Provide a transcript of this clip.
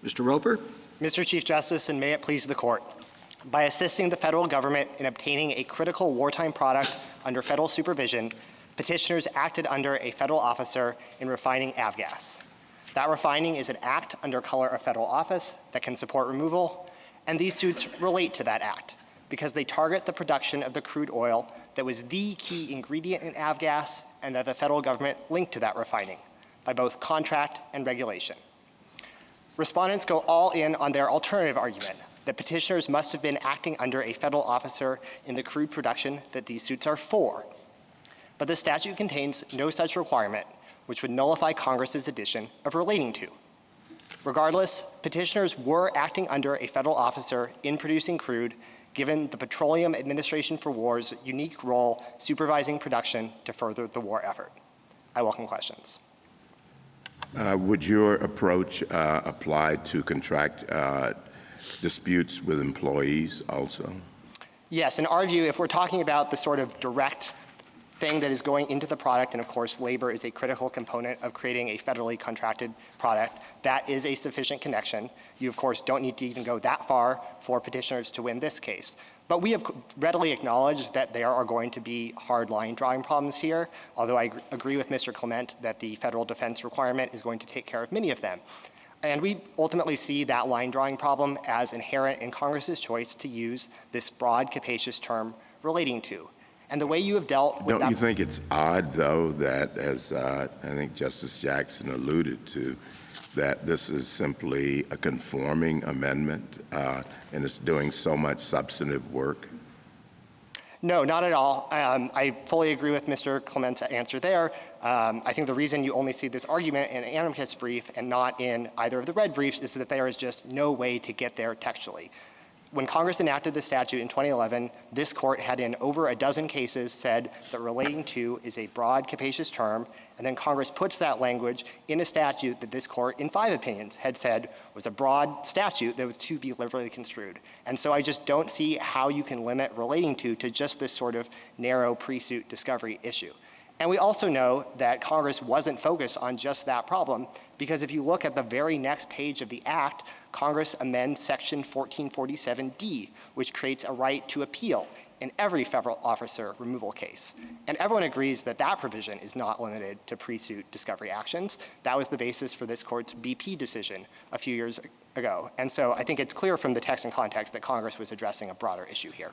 Mr. Roper. Mr. Chief Justice, and may it please the court, by assisting the federal government in obtaining a critical wartime product under federal supervision, petitioners acted under a federal officer in refining avgas. That refining is an act under color of federal office that can support removal, and these suits relate to that act because they target the production of the crude oil that was the key ingredient in avgas and that the federal government linked to that refining by both contract and regulation. Respondents go all in on their alternative argument that petitioners must have been acting under a federal officer in the crude production that these suits are for. But the statute contains no such requirement, which would nullify Congress's addition of relating to. Regardless, petitioners were acting under a federal officer in producing crude, given the Petroleum Administration for War's unique role supervising production to further the war effort. I welcome questions. Would your approach apply to contract disputes with employees also? Yes, in our view, if we're talking about the sort of direct thing that is going into the product, and of course labor is a critical component of creating a federally contracted product, that is a sufficient connection. You of course don't need to even go that far for petitioners to win this case. But we have readily acknowledged that there are going to be hard line drawing problems here, although I agree with Mr. Clement that the federal defense requirement is going to take care of many of them. And we ultimately see that line drawing problem as inherent in Congress's choice to use this broad, capacious term relating to. And the way you have dealt with Don't you think it's odd, though, that, as I think Justice Jackson alluded to, that this is simply a conforming amendment and it's doing so much substantive work? No, not at all. I fully agree with Mr. Clement's answer there. I think the reason you only see this argument in an amicus brief and not in either of the red briefs is that there is just no way to get there textually. When Congress enacted the statute in 2011, this court had in over a dozen cases said that relating to is a broad, capacious term, and then Congress puts that language in a statute that this court, in 5 opinions, had said was a broad statute that was to be liberally construed. And so I just don't see how you can limit relating to just this sort of narrow pre-suit discovery issue. And we also know that Congress wasn't focused on just that problem, because if you look at the very next page of the Act, Congress amends Section 1447D, which creates a right to appeal in every federal officer removal case. And everyone agrees that that provision is not limited to pre-suit discovery actions. That was the basis for this court's BP decision a few years ago. And so I think it's clear from the text and context that Congress was addressing a broader issue here.